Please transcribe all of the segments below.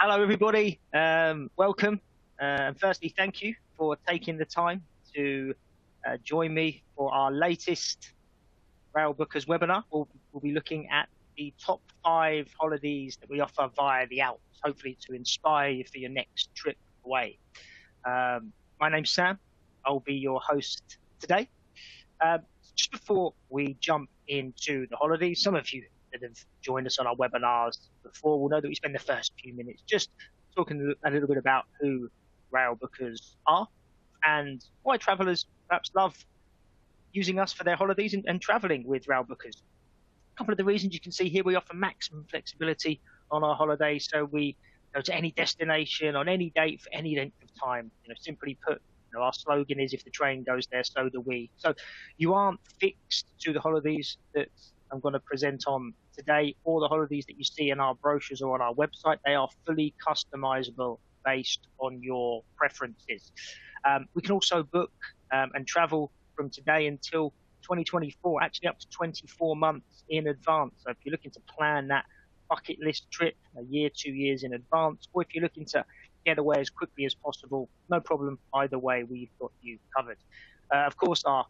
Hello, everybody. Welcome. And firstly, thank you for taking the time to join me for our latest Railbookers webinar. We'll be looking at the top 5 holidays that we offer via the Alps, hopefully to inspire you for your next trip away. My name's Sam. I'll be your host today. Just before we jump into the holidays, some of you that have joined us on our webinars before will know that we spend the first few minutes just talking a little bit about who Railbookers are and why travelers perhaps love using us for their holidays and traveling with Railbookers. A couple of the reasons you can see here: we offer maximum flexibility on our holidays, so we go to any destination on any date for any length of time. Simply put, our slogan is, if the train goes there, so do we. So you aren't fixed to the holidays that I'm going to present on today, or the holidays that you see in our brochures or on our website. They are fully customizable based on your preferences. We can also book and travel from today until 2024, actually up to 24 months in advance. So if you're looking to plan that bucket list trip a year, 2 years in advance, or if you're looking to get away as quickly as possible, no problem either way, we've got you covered. Of course, our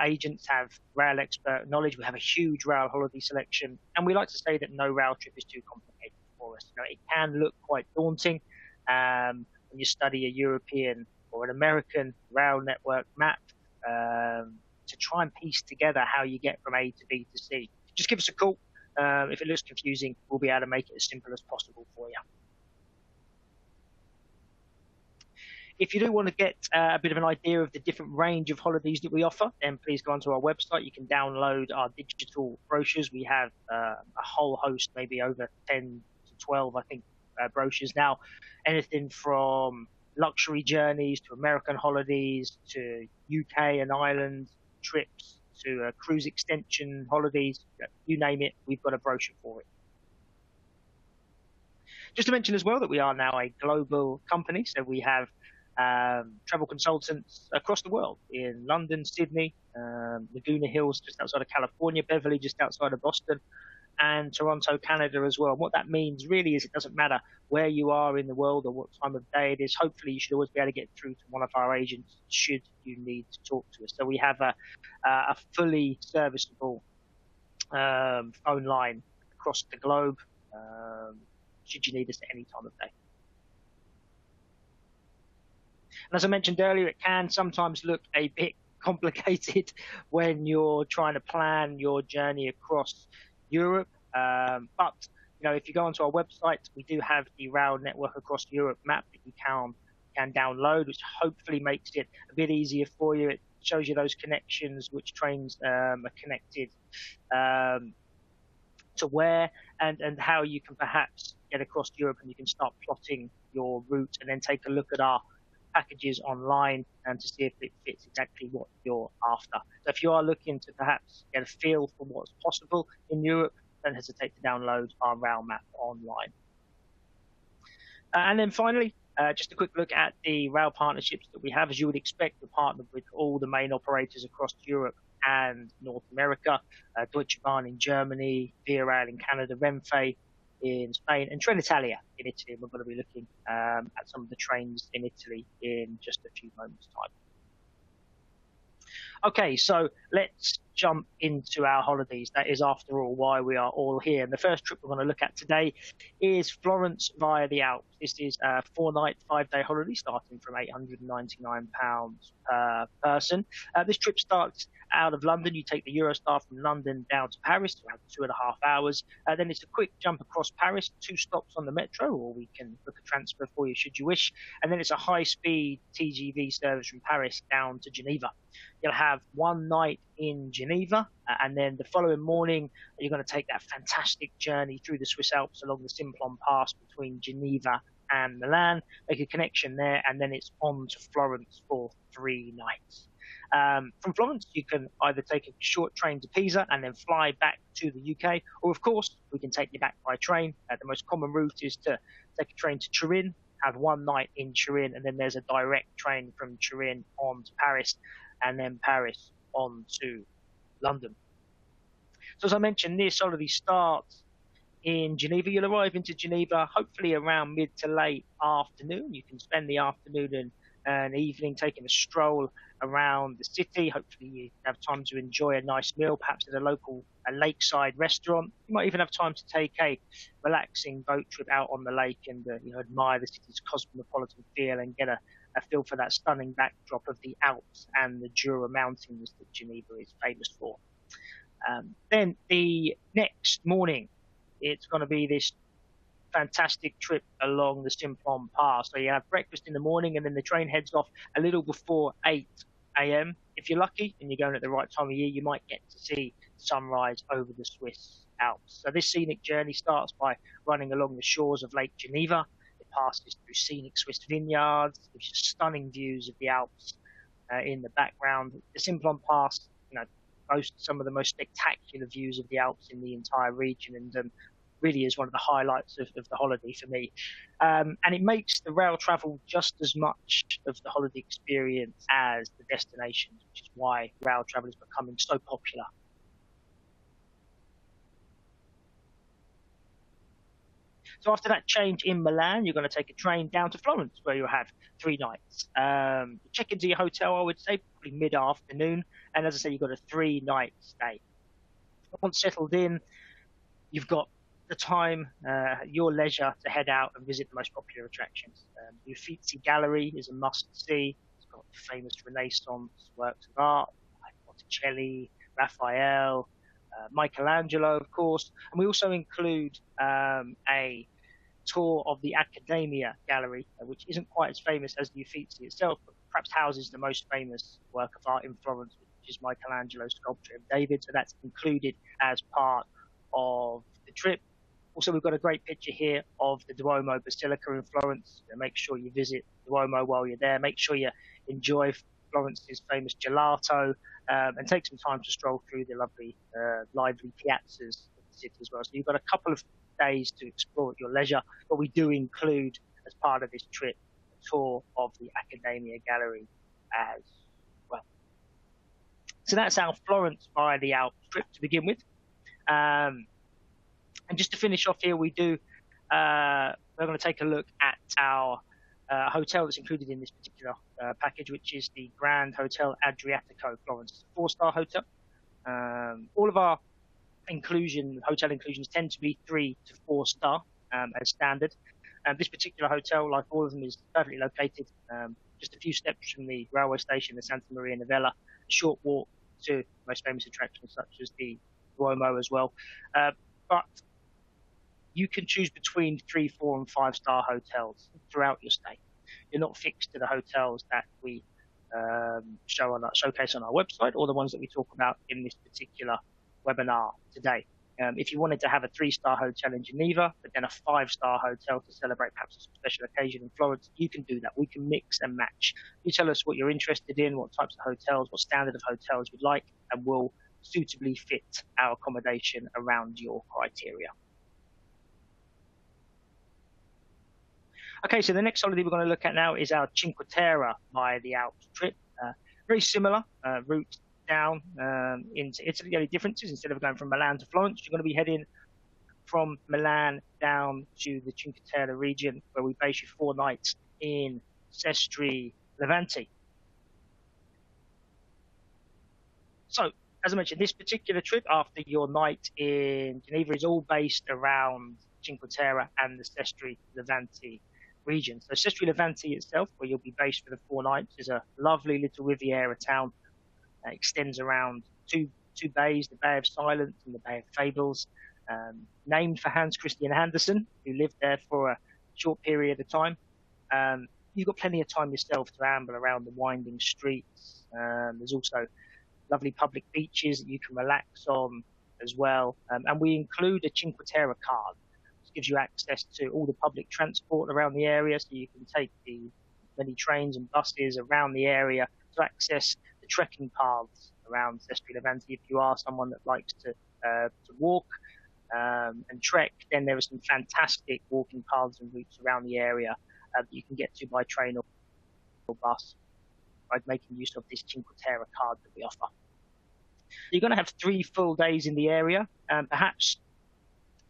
agents have rail expert knowledge. We have a huge rail holiday selection, and we like to say that no rail trip is too complicated for us. It can look quite daunting when you study a European or an American rail network map to try and piece together how you get from A to B to C. Just give us a call. If it looks confusing, we'll be able to make it as simple as possible for you. If you do want to get a bit of an idea of the different range of holidays that we offer, then please go onto our website. You can download our digital brochures. We have a whole host, maybe over 10 to 12, I think, brochures now. Anything from luxury journeys to American holidays to UK and Ireland trips to cruise extension holidays. You name it, we've got a brochure for it. Just to mention as well that we are now a global company, so we have travel consultants across the world in London, Sydney, Laguna Hills just outside of California, Beverly just outside of Boston, and Toronto, Canada as well. And what that means really is it doesn't matter where you are in the world or what time of day it is. Hopefully you should always be able to get through to one of our agents should you need to talk to us. So we have a fully serviceable phone line across the globe should you need us at any time of day. And as I mentioned earlier, it can sometimes look a bit complicated when you're trying to plan your journey across Europe. But if you go onto our website, we do have the rail network across Europe map that you can download, which hopefully makes it a bit easier for you. It shows you those connections, which trains are connected to where and how you can perhaps get across Europe, and you can start plotting your route and then take a look at our packages online and to see if it fits exactly what you're after. So if you are looking to perhaps get a feel for what's possible in Europe, don't hesitate to download our rail map online. And then finally, just a quick look at the rail partnerships that we have. As you would expect, we're partnered with all the main operators across Europe and North America, Deutsche Bahn in Germany, Via Rail in Canada, Renfe in Spain, and Trenitalia in Italy. We're going to be looking at some of the trains in Italy in just a few moments' time. Okay, so let's jump into our holidays. That is, after all, why we are all here. And the first trip we're going to look at today is Florence via the Alps. This is a 4-night, 5-day holiday starting from £899 per person. This trip starts out of London. You take the Eurostar from London down to Paris, around 2.5 hours. Then it's a quick jump across Paris, 2 stops on the metro, or we can book a transfer for you should you wish. And then it's a high-speed TGV service from Paris down to Geneva. You'll have 1 night in Geneva, and then the following morning you're going to take that fantastic journey through the Swiss Alps along the Simplon Pass between Geneva and Milan, make a connection there, and then it's on to Florence for 3 nights. From Florence, you can either take a short train to Pisa and then fly back to the UK, or of course, we can take you back by train. The most common route is to take a train to Turin, have 1 night in Turin, and then there's a direct train from Turin on to Paris, and then Paris on to London. So as I mentioned, this holiday starts in Geneva. You'll arrive into Geneva hopefully around mid to late afternoon. You can spend the afternoon and evening taking a stroll around the city. Hopefully you have time to enjoy a nice meal, perhaps at a lakeside restaurant. You might even have time to take a relaxing boat trip out on the lake and admire the city's cosmopolitan feel and get a feel for that stunning backdrop of the Alps and the Jura Mountains that Geneva is famous for. Then the next morning, it's going to be this fantastic trip along the Simplon Pass. So you have breakfast in the morning, and then the train heads off a little before 8 a.m. If you're lucky and you're going at the right time of year, you might get to see sunrise over the Swiss Alps. So this scenic journey starts by running along the shores of Lake Geneva. It passes through scenic Swiss vineyards, gives you stunning views of the Alps in the background. The Simplon Pass, boasts some of the most spectacular views of the Alps in the entire region, and really is one of the highlights of the holiday for me. And it makes the rail travel just as much of the holiday experience as the destinations, which is why rail travel is becoming so popular. So after that change in Milan, you're going to take a train down to Florence, where you'll have 3 nights. Check into your hotel, I would say, probably mid-afternoon. And as I say, you've got a 3-night stay. Once settled in, you've got the time, your leisure, to head out and visit the most popular attractions. The Uffizi Gallery is a must-see. It's got famous Renaissance works of art, like Botticelli, Raphael, Michelangelo, of course. And we also include a tour of the Accademia Gallery, which isn't quite as famous as the Uffizi itself, but perhaps houses the most famous work of art in Florence, which is Michelangelo's sculpture of David. So that's included as part of the trip. Also, we've got a great picture here of the Duomo Basilica in Florence. Make sure you visit Duomo while you're there. Make sure you enjoy Florence's famous gelato, and take some time to stroll through the lovely, lively piazzas of the city as well. So you've got a couple of days to explore at your leisure, but we do include, as part of this trip, a tour of the Accademia Gallery as well. So that's our Florence by the Alps trip to begin with. And just to finish off here, we're going to take a look at our hotel that's included in this particular package, which is the Grand Hotel Adriatico Florence, 4-star hotel. All of our hotel inclusions tend to be 3 to 4 star as standard. This particular hotel, like all of them, is perfectly located, just a few steps from the railway station, the Santa Maria Novella, a short walk to most famous attractions such as the Duomo as well. But you can choose between 3, 4, and 5-star hotels throughout your stay. You're not fixed to the hotels that we showcase on our website or the ones that we talk about in this particular webinar today. If you wanted to have a 3-star hotel in Geneva, but then a 5-star hotel to celebrate perhaps a special occasion in Florence, you can do that. We can mix and match. You tell us what you're interested in, what types of hotels, what standard of hotels you'd like, and we'll suitably fit our accommodation around your criteria. Okay, so the next holiday we're going to look at now is our Cinque Terre by the Alps trip. Very similar route down into Italy. The only difference is instead of going from Milan to Florence, you're going to be heading from Milan down to the Cinque Terre region, where we base you 4 nights in SESTRI, Levante. So, as I mentioned, this particular trip after your night in Geneva is all based around Cinque Terre and the SESTRI, Levante region. So SESTRI Levante itself, where you'll be based for the 4 nights, is a lovely little Riviera town. Extends around two bays, the Bay of Silence and the Bay of Fables, named for Hans Christian Andersen, who lived there for a short period of time. You've got plenty of time yourself to amble around the winding streets. There's also lovely public beaches that you can relax on as well. And we include a Cinque Terre card, which gives you access to all the public transport around the area, so you can take the many trains and buses around the area to access the trekking paths around SESTRI Levante. If you are someone that likes to walk and trek, then there are some fantastic walking paths and routes around the area that you can get to by train or bus by making use of this Cinque Terre card that we offer. You're going to have 3 full days in the area, perhaps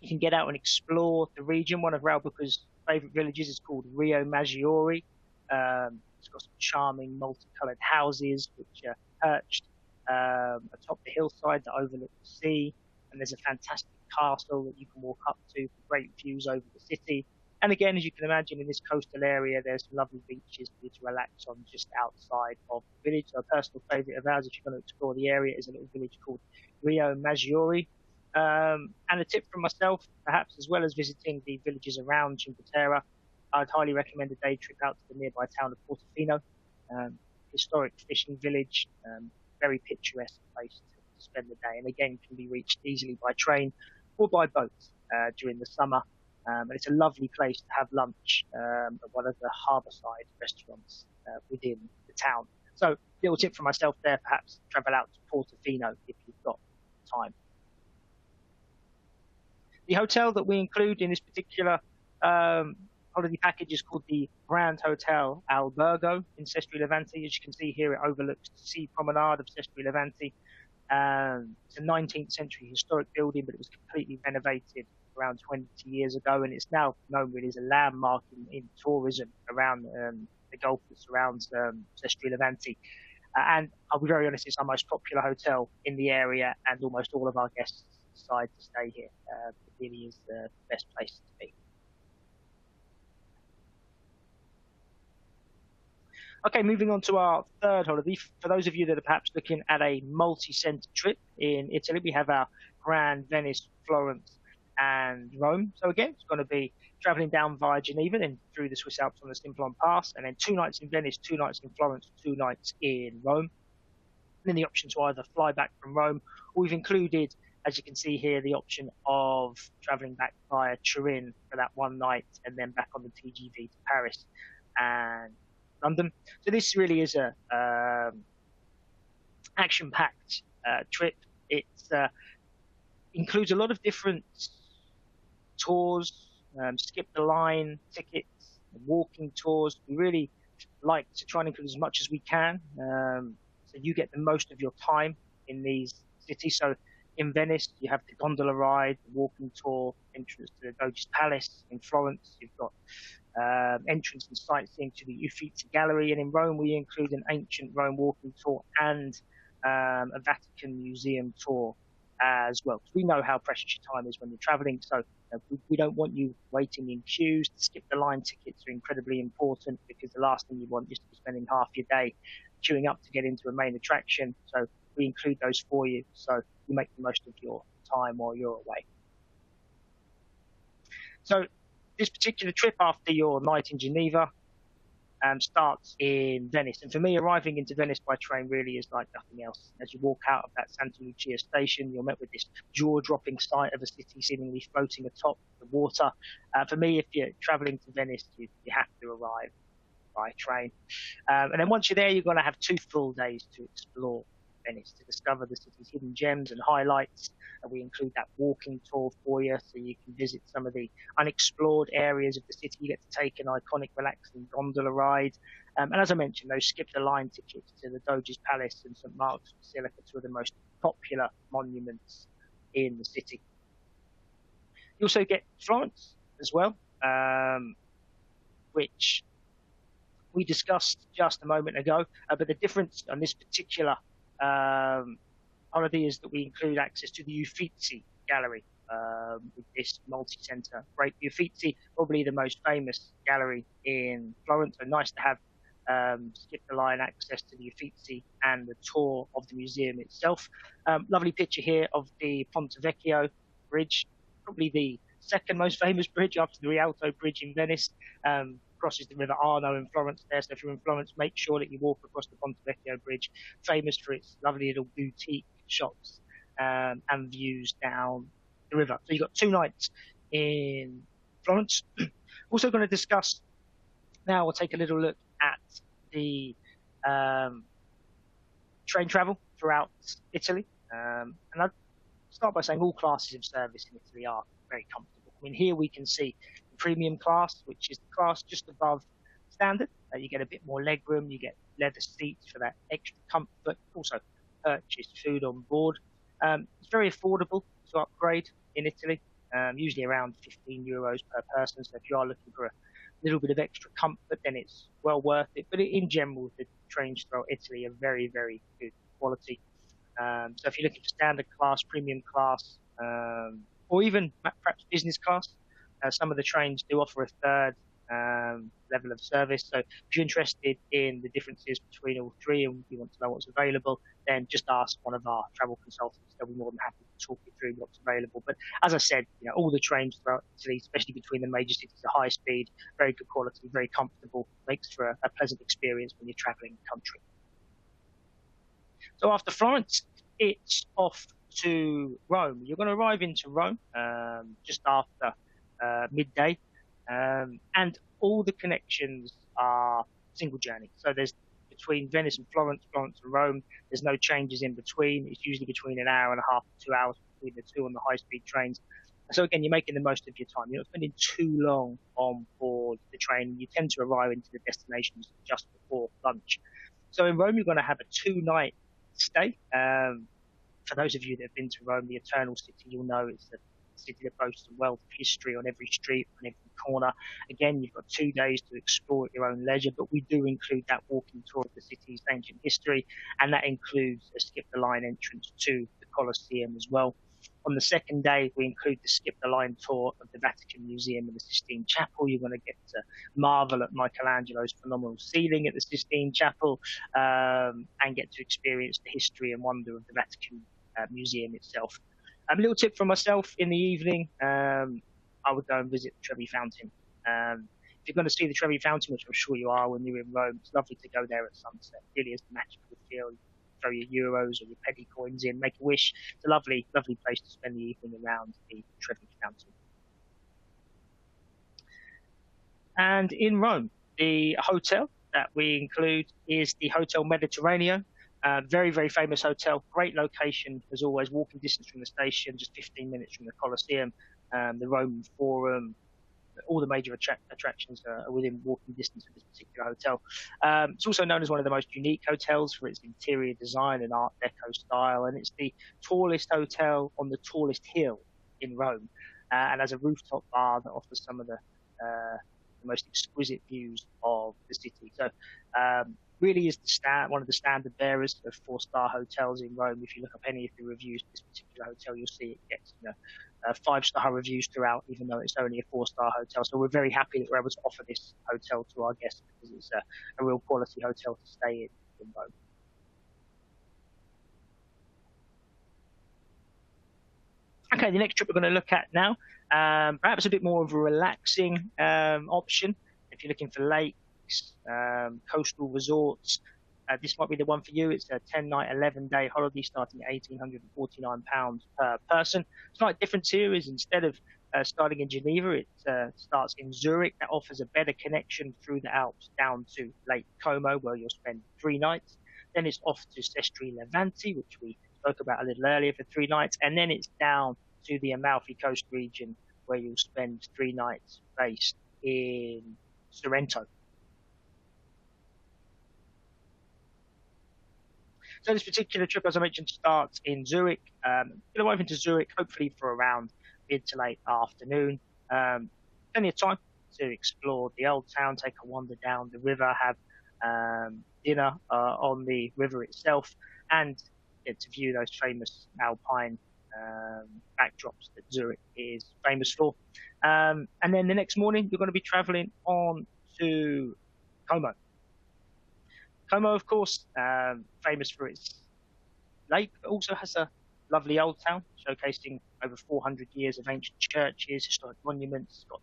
You can get out and explore the region. One of Railbookers' favourite villages is called Rio Maggiore. It's got some charming multicoloured houses which are perched atop the hillside that overlook the sea. And there's a fantastic castle that you can walk up to for great views over the city. And again, as you can imagine, in this coastal area, there's some lovely beaches for you to relax on just outside of the village. So a personal favourite of ours, if you're going to explore the area, is a little village called Rio Maggiore. And a tip from myself, perhaps as well as visiting the villages around Cinque Terre, I'd highly recommend a day trip out to the nearby town of Portofino, historic fishing village, very picturesque place to spend the day, and again can be reached easily by train or by boat during the summer. And it's a lovely place to have lunch at one of the harbourside restaurants within the town. So, little tip from myself there, perhaps travel out to Portofino if you've got time. The hotel that we include in this particular holiday package is called the Grand Hotel Albergo in SESTRI Levante. As you can see here, it overlooks the sea promenade of SESTRI Levante. It's a 19th century historic building, but it was completely renovated around 20 years ago, and it's now known really as a landmark in tourism around the Gulf that surrounds SESTRI Levante. And I'll be very honest, it's our most popular hotel in the area, and almost all of our guests decide to stay here. It really is the best place to be. Okay, moving on to our third holiday. For those of you that are perhaps looking at a multi-centre trip in Italy, we have our Grande, Venice, Florence, and Rome. So again, it's going to be travelling down via Geneva, then through the Swiss Alps on the Simplon Pass, and then 2 nights in Venice, 2 nights in Florence, 2 nights in Rome. And then the option to either fly back from Rome, or we've included, as you can see here, the option of travelling back via Turin for that 1 night, and then back on the TGV to Paris and London. So this really is a action-packed trip. It includes a lot of different tours, skip the line tickets, walking tours. We really like to try and include as much as we can, so you get the most of your time in these cities. So in Venice, you have the gondola ride, the walking tour, entrance to the Doge's Palace. In Florence, you've got entrance and sightseeing to the Uffizi Gallery, and in Rome we include an ancient Rome walking tour and a Vatican museum tour as well. Because we know how precious your time is when you're traveling, so we don't want you waiting in queues. To skip the line tickets are incredibly important, because the last thing you want is to be spending half your day queuing up to get into a main attraction. So we include those for you, so you make the most of your time while you're away. So this particular trip, after your night in Geneva, starts in Venice. And for me, arriving into Venice by train really is like nothing else. As you walk out of that Santa Lucia station, you're met with this jaw-dropping sight of a city seemingly floating atop the water. For me, if you're traveling to Venice, you have to arrive by train. And then once you're there, you're going to have 2 full days to explore Venice, to discover the city's hidden gems and highlights. And we include that walking tour for you, so you can visit some of the unexplored areas of the city. You get to take an iconic, relaxing gondola ride. And as I mentioned, those skip the line tickets to the Doge's Palace and St. Mark's Basilica, 2 of the most popular monuments in the city. You also get Florence as well, which we discussed just a moment ago. But the difference on this particular holiday is that we include access to the Uffizi Gallery with this multi-centre break. The Uffizi, probably the most famous gallery in Florence, so nice to have skip the line access to the Uffizi and the tour of the museum itself. Lovely picture here of the Ponte Vecchio bridge, probably the 2nd most famous bridge after the Rialto Bridge in Venice. Crosses the River Arno in Florence there. So if you're in Florence, make sure that you walk across the Ponte Vecchio Bridge, famous for its lovely little boutique shops and views down the river. So you've got 2 nights in Florence. Also going to discuss now, we'll take a little look at the train travel throughout Italy. And I'd start by saying all classes of service in Italy are very comfortable. I mean, here we can see premium class, which is the class just above standard. You get a bit more legroom, you get leather seats for that extra comfort, also purchased food on board. It's very affordable to upgrade in Italy. usually around €15 per person. So if you are looking for a little bit of extra comfort, then it's well worth it. But in general, the trains throughout Italy are very, very good quality. So if you're looking for standard class, premium class, or even perhaps business class, some of the trains do offer a third level of service. So if you're interested in the differences between all three and you want to know what's available, then just ask one of our travel consultants. They'll be more than happy to talk you through what's available. But as I said, all the trains throughout Italy, especially between the major cities, are high speed, very good quality, very comfortable, makes for a pleasant experience when you're traveling the country. So after Florence, it's off to Rome. You're going to arrive into Rome just after midday, and all the connections are single journey. So there's between Venice and Florence, Florence and Rome, there's no changes in between. It's usually between an hour and a half to 2 hours between the two on the high-speed trains. So again, you're making the most of your time. You're not spending too long on board the train. You tend to arrive into the destinations just before lunch. So in Rome, you're going to have a 2-night stay. For those of you that have been to Rome, the Eternal City, you'll know it's a city that boasts a wealth of history on every street, on every corner. Again, you've got 2 days to explore at your own leisure, but we do include that walking tour of the city's ancient history, and that includes a skip-the-line entrance to the Colosseum as well. On the second day, we include the skip-the-line tour of the Vatican Museum and the Sistine Chapel. You're going to get to marvel at Michelangelo's phenomenal ceiling at the Sistine Chapel and get to experience the history and wonder of the Vatican Museum itself. A little tip from myself: in the evening, I would go and visit the Trevi Fountain. If you're going to see the Trevi Fountain, which I'm sure you are when you're in Rome, it's lovely to go there at sunset. It really is the magical feel. Throw your euros or your penny coins in, make a wish. It's a lovely, lovely place to spend the evening around the Trevi Fountain. And in Rome, the hotel that we include is the Hotel Mediterraneo. Very, very famous hotel. Great location, as always, walking distance from the station, just 15 minutes from the Colosseum, the Roman Forum. All the major attractions are within walking distance of this particular hotel. It's also known as one of the most unique hotels for its interior design and Art Deco style, and it's the tallest hotel on the tallest hill in Rome, and has a rooftop bar that offers some of the most exquisite views of the city. So really is one of the standard bearers of 4-star hotels in Rome. If you look up any of the reviews of this particular hotel, you'll see it gets 5-star reviews throughout, even though it's only a 4-star hotel. So we're very happy that we're able to offer this hotel to our guests because it's a real quality hotel to stay in Rome. Okay, the next trip we're going to look at now, perhaps a bit more of a relaxing option. If you're looking for lakes, coastal resorts, this might be the one for you. It's a 10-night, 11-day holiday starting at £1,849 per person. Slight difference here is instead of starting in Geneva, it starts in Zurich. That offers a better connection through the Alps down to Lake Como, where you'll spend 3 nights. Then it's off to SESTRI Levante, which we spoke about a little earlier, for 3 nights. And then it's down to the Amalfi Coast region, where you'll spend 3 nights based in Sorrento. So this particular trip, as I mentioned, starts in Zurich. Going to arrive into Zurich, hopefully for around mid to late afternoon. Plenty of time to explore the old town, take a wander down the river, have dinner on the river itself, and get to view those famous alpine backdrops that Zurich is famous for. And then the next morning, you're going to be traveling on to Como. Como, of course, famous for its lake, but also has a lovely old town, showcasing over 400 years of ancient churches, historic monuments. It's got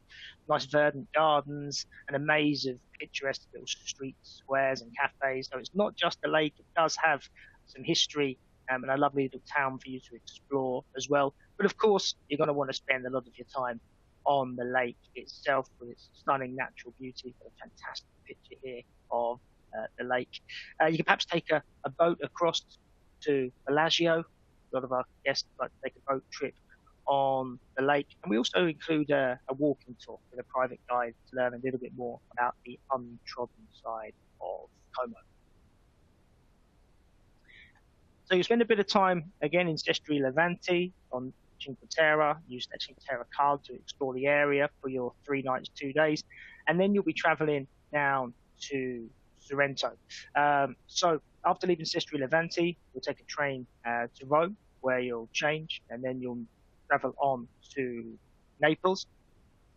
nice verdant gardens and a maze of picturesque little streets, squares and cafes. So it's not just a lake, it does have some history and a lovely little town for you to explore as well. But of course, you're going to want to spend a lot of your time on the lake itself with its stunning natural beauty. Got a fantastic picture here of the lake. You can perhaps take a boat across to Bellagio. A lot of our guests like to take a boat trip on the lake. And we also include a walking tour with a private guide to learn a little bit more about the untrodden side of Como. So you spend a bit of time again in SESTRI Levante on Cinque Terre, use that Cinque Terre card to explore the area for your 3 nights, 2 days, and then you'll be traveling down to Sorrento. So after leaving Sestri Levante, you'll take a train to Rome, where you'll change, and then you'll travel on to Naples.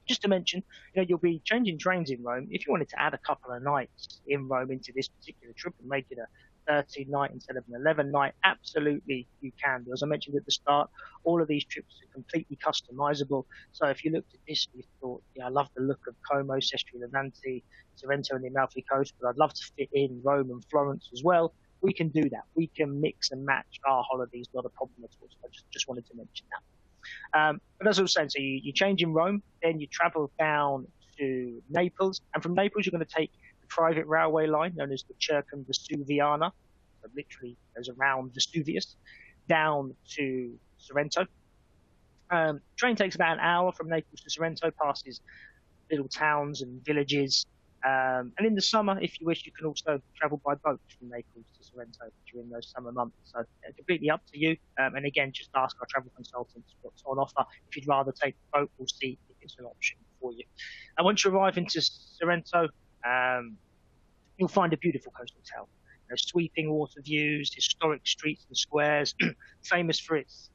Just to mention, you'll be changing trains in Rome. If you wanted to add a couple of nights in Rome into this particular trip and make it a 13-night instead of an 11-night, absolutely you can do. As I mentioned at the start, all of these trips are completely customizable. So if you looked at this and you thought, yeah, I love the look of Como, Sestri Levante, Sorrento and the Amalfi Coast, but I'd love to fit in Rome and Florence as well, we can do that. We can mix and match our holidays, not a problem at all. So I just wanted to mention that. But as I was saying, so you change in Rome, then you travel down to Naples, and from Naples you're going to take the private railway line known as the Circumvesuviana, so literally goes around Vesuvius, down to Sorrento. Train takes about an hour from Naples to Sorrento, passes little towns and villages. And in the summer, if you wish, you can also travel by boat from Naples to Sorrento during those summer months. So completely up to you. And again, just ask our travel consultants what's on offer. If you'd rather take the boat, we'll see if it's an option for you. And once you arrive into Sorrento, you'll find a beautiful coastal town. Sweeping water views, historic streets and squares, famous for its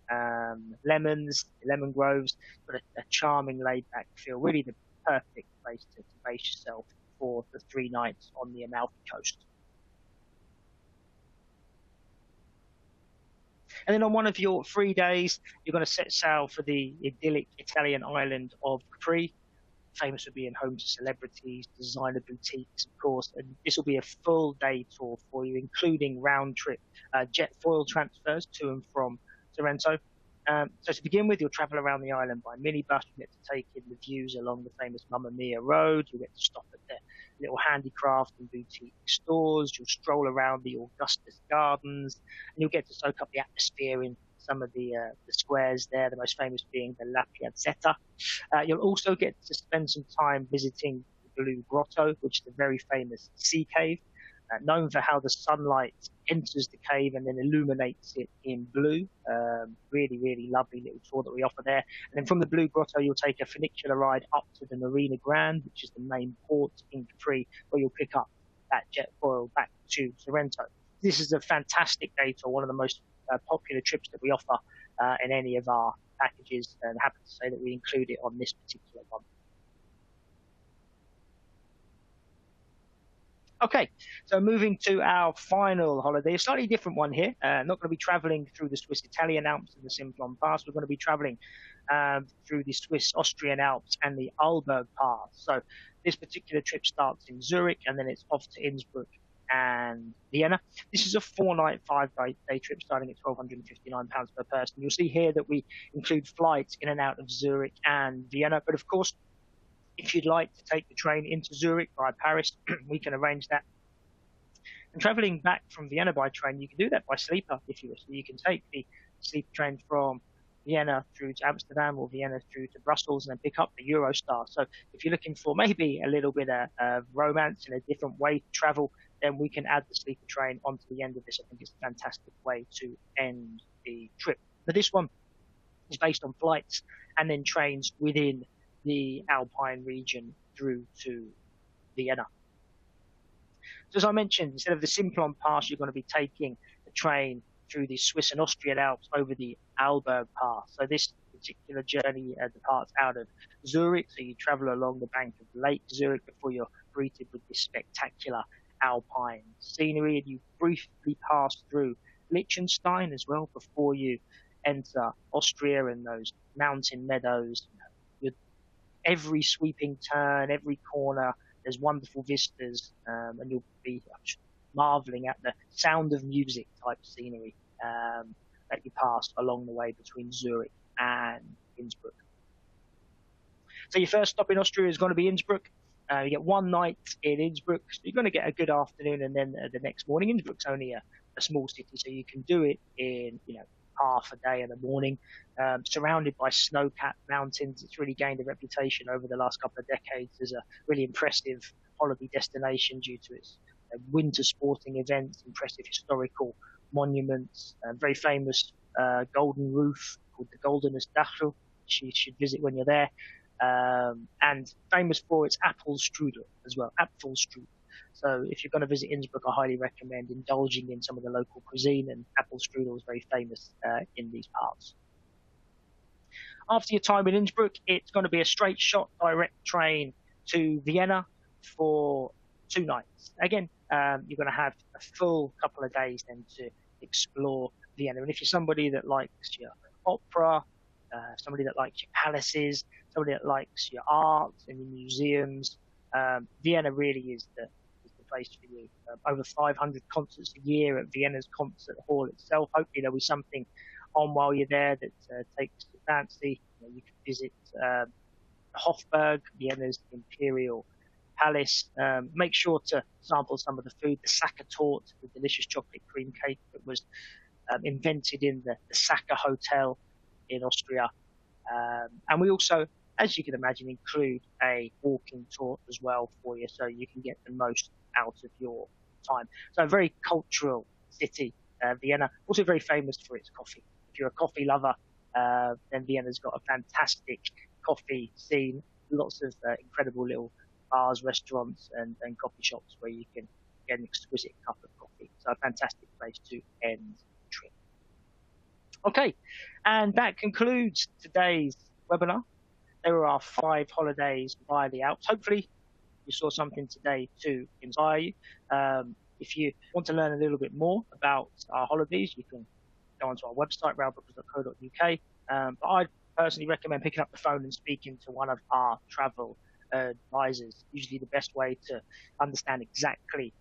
lemons, lemon groves, but a charming laid-back feel. Really the perfect place to base yourself for the 3 nights on the Amalfi Coast. And then on one of your 3 days, you're going to set sail for the idyllic Italian island of Capri, famous for being home to celebrities, designer boutiques, of course. And this will be a full day tour for you, including round trip jet foil transfers to and from Sorrento. So to begin with, you'll travel around the island by minibus. You get to take in the views along the famous Mamma Mia Road. You'll get to stop at the little handicraft and boutique stores. You'll stroll around the Augustus Gardens, and you'll get to soak up the atmosphere in some of the squares there, the most famous being the La Piazzetta. You'll also get to spend some time visiting the Blue Grotto, which is a very famous sea cave, known for how the sunlight enters the cave and then illuminates it in blue. Really, really lovely little tour that we offer there. And then from the Blue Grotto, you'll take a funicular ride up to the Marina Grande, which is the main port in Capri, where you'll pick up that jet foil back to Sorrento. This is a fantastic day tour, one of the most popular trips that we offer in any of our packages, and happy to say that we include it on this particular one. Okay, so moving to our final holiday, a slightly different one here. Not going to be traveling through the Swiss Italian Alps and the Simplon Pass. We're going to be traveling through the Swiss Austrian Alps and the ALBERGO Pass. So this particular trip starts in Zurich and then it's off to Innsbruck and Vienna. This is a 4-night, 5-day trip starting at £1,259 per person. You'll see here that we include flights in and out of Zurich and Vienna, but of course, if you'd like to take the train into Zurich via Paris, we can arrange that. And traveling back from Vienna by train, you can do that by sleeper if you wish. So you can take the sleeper train from Vienna through to Amsterdam or Vienna through to Brussels and then pick up the Eurostar. So if you're looking for maybe a little bit of romance and a different way to travel, then we can add the sleeper train onto the end of this. I think it's a fantastic way to end the trip. But this one is based on flights and then trains within the Alpine region through to Vienna. So as I mentioned, instead of the Simplon Pass, you're going to be taking a train through the Swiss and Austrian Alps over the ALBERGO Pass. So this particular journey departs out of Zurich, so you travel along the bank of Lake Zurich before you're greeted with this spectacular Alpine scenery, and you briefly pass through Liechtenstein as well before you enter Austria and those mountain meadows. Every sweeping turn, every corner, there's wonderful vistas, and you'll be marveling at the sound of music type scenery that you pass along the way between Zurich and Innsbruck. So your first stop in Austria is going to be Innsbruck. You get 1 night in Innsbruck, so you're going to get a good afternoon, and then the next morning. Innsbruck's only a small city, so you can do it in half a day in the morning, surrounded by snow-capped mountains. It's really gained a reputation over the last couple of decades as a really impressive holiday destination due to its winter sporting events, impressive historical monuments, very famous golden roof called the Golden Stachel, which you should visit when you're there. And famous for its apple strudel as well, Apfelstrudel. So if you're going to visit Innsbruck, I highly recommend indulging in some of the local cuisine, and apple strudel is very famous in these parts. After your time in Innsbruck, it's going to be a straight shot direct train to Vienna for 2 nights. Again, you're going to have a full couple of days then to explore Vienna. And if you're somebody that likes your opera, somebody that likes your palaces, somebody that likes your art and your museums, Vienna really is the place for you. Over 500 concerts a year at Vienna's concert hall itself. Hopefully there'll be something on while you're there that takes your fancy. You can visit Hofburg, Vienna's imperial palace. Make sure to sample some of the food, the Sacher Torte, the delicious chocolate cream cake that was invented in the Sacher Hotel in Austria. And we also, as you can imagine, include a walking tour as well for you, so you can get the most out of your time. So a very cultural city, Vienna. Also very famous for its coffee. If you're a coffee lover, then Vienna's got a fantastic coffee scene. Lots of incredible little bars, restaurants, and coffee shops where you can get an exquisite cup of coffee. So a fantastic place to end the trip. Okay, and that concludes today's webinar. There are our 5 holidays via the Alps. Hopefully you saw something today to inspire you. If you want to learn a little bit more about our holidays, you can go onto our website, railbookers.co.uk. But I'd personally recommend picking up the phone and speaking to one of our travel advisors. Usually the best way to understand exactly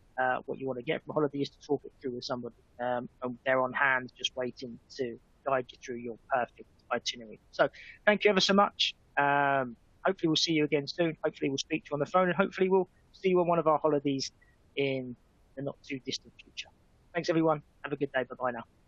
what you want to get from a holiday is to talk it through with somebody. And they're on hand just waiting to guide you through your perfect itinerary. So thank you ever so much. Hopefully we'll see you again soon. Hopefully we'll speak to you on the phone, and hopefully we'll see you on one of our holidays in the not too distant future. Thanks everyone. Have a good day. Bye-bye now.